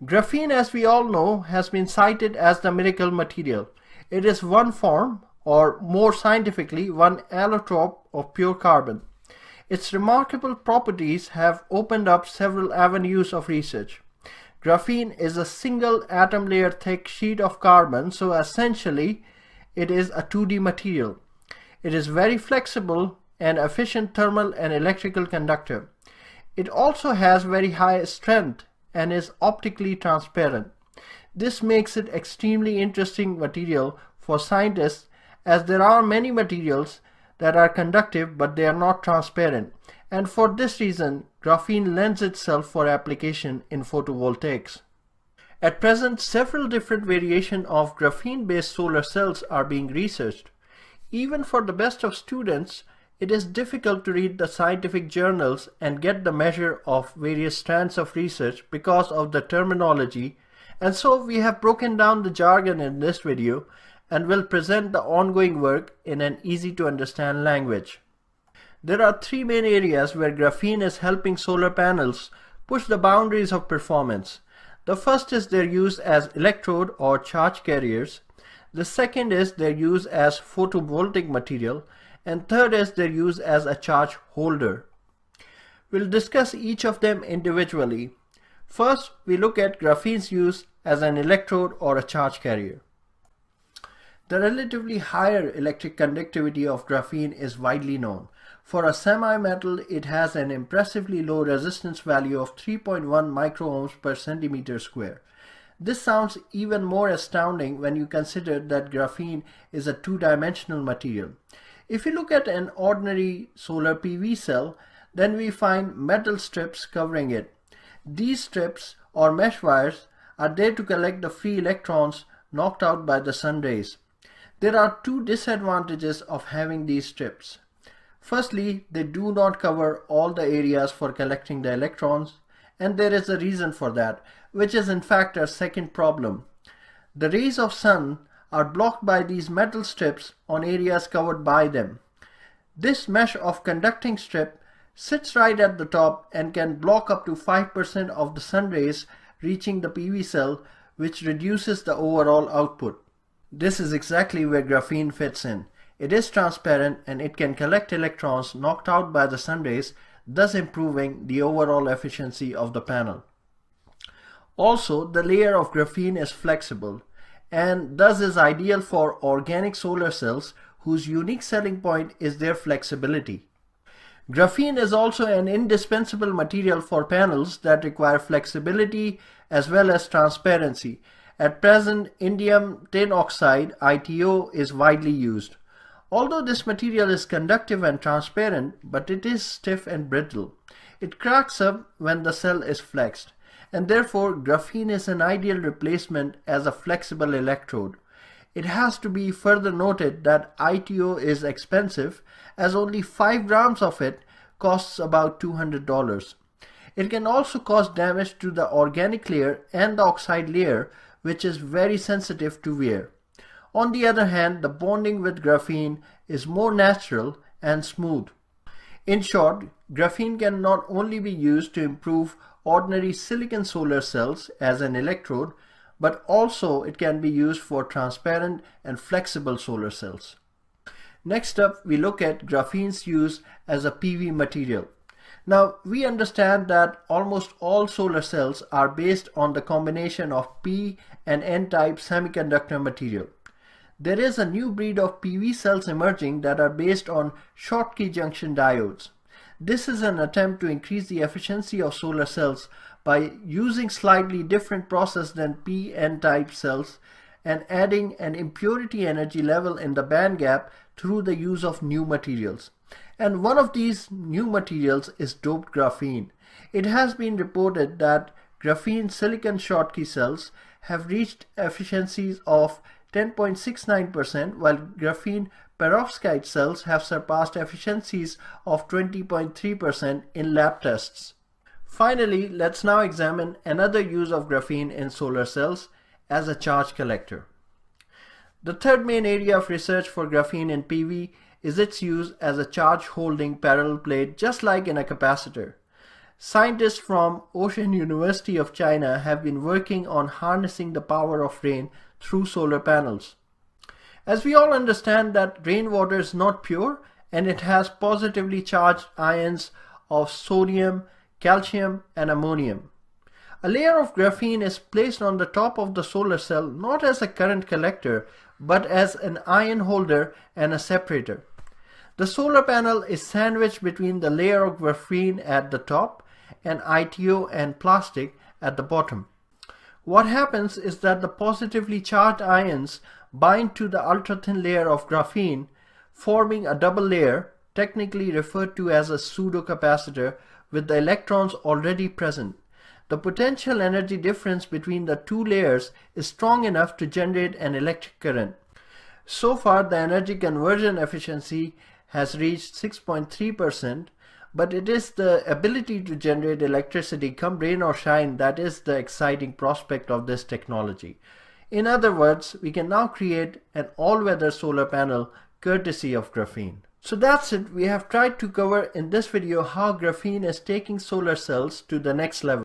Graphene, as we all know, has been cited as the miracle material. It is one form, or more scientifically, one allotrope of pure carbon. Its remarkable properties have opened up several avenues of research. Graphene is a single atom layer thick sheet of carbon, so essentially it is a 2D material. It is very flexible and efficient thermal and electrical conductor. It also has very high strength and is optically transparent. This makes it extremely interesting material for scientists, as there are many materials that are conductive but they are not transparent, and for this reason graphene lends itself for application in photovoltaics. At present, several different variations of graphene-based solar cells are being researched. Even for the best of students, it is difficult to read the scientific journals and get the measure of various strands of research because of the terminology, and so we have broken down the jargon in this video and will present the ongoing work in an easy to understand language. There are three main areas where graphene is helping solar panels push the boundaries of performance. The first is their use as electrode or charge carriers. The second is their use as photovoltaic material, and third is their use as a charge holder. We'll discuss each of them individually. First, we look at graphene's use as an electrode or a charge carrier. The relatively higher electric conductivity of graphene is widely known. For a semi-metal, it has an impressively low resistance value of 3.1 microohms per centimeter square. This sounds even more astounding when you consider that graphene is a two-dimensional material. If you look at an ordinary solar PV cell, then we find metal strips covering it. These strips, or mesh wires, are there to collect the free electrons knocked out by the sun rays. There are two disadvantages of having these strips. Firstly, they do not cover all the areas for collecting the electrons, and there is a reason for that, which is in fact our second problem. The rays of sun are blocked by these metal strips on areas covered by them. This mesh of conducting strip sits right at the top and can block up to 5% of the sun rays reaching the PV cell, which reduces the overall output. This is exactly where graphene fits in. It is transparent and it can collect electrons knocked out by the sun rays, thus improving the overall efficiency of the panel. Also, the layer of graphene is flexible and thus is ideal for organic solar cells whose unique selling point is their flexibility. Graphene is also an indispensable material for panels that require flexibility as well as transparency. At present, indium tin oxide (ITO) is widely used. Although this material is conductive and transparent, but it is stiff and brittle. It cracks up when the cell is flexed, and therefore graphene is an ideal replacement as a flexible electrode. It has to be further noted that ITO is expensive, as only 5 grams of it costs about $200. It can also cause damage to the organic layer and the oxide layer, which is very sensitive to wear. On the other hand, the bonding with graphene is more natural and smooth. In short, graphene can not only be used to improve ordinary silicon solar cells as an electrode, but also it can be used for transparent and flexible solar cells. Next up, we look at graphene's use as a PV material. Now, we understand that almost all solar cells are based on the combination of P and N-type semiconductor material. There is a new breed of PV cells emerging that are based on Schottky junction diodes. This is an attempt to increase the efficiency of solar cells by using slightly different process than P-N-type cells and adding an impurity energy level in the band gap through the use of new materials. And one of these new materials is doped graphene. It has been reported that graphene silicon Schottky cells have reached efficiencies of 10.69%, while graphene perovskite cells have surpassed efficiencies of 20.3% in lab tests. Finally, let's now examine another use of graphene in solar cells as a charge collector. The third main area of research for graphene in PV is its use as a charge holding parallel plate, just like in a capacitor. Scientists from Ocean University of China have been working on harnessing the power of rain through solar panels. As we all understand that rainwater is not pure and it has positively charged ions of sodium, calcium and ammonium. A layer of graphene is placed on the top of the solar cell not as a current collector but as an ion holder and a separator. The solar panel is sandwiched between the layer of graphene at the top and ITO and plastic at the bottom. What happens is that the positively charged ions bind to the ultra-thin layer of graphene, forming a double layer, technically referred to as a pseudocapacitor, with the electrons already present. The potential energy difference between the two layers is strong enough to generate an electric current. So far, the energy conversion efficiency has reached 6.3%, but it is the ability to generate electricity come rain or shine that is the exciting prospect of this technology. In other words, we can now create an all-weather solar panel courtesy of graphene. So that's it. We have tried to cover in this video how graphene is taking solar cells to the next level.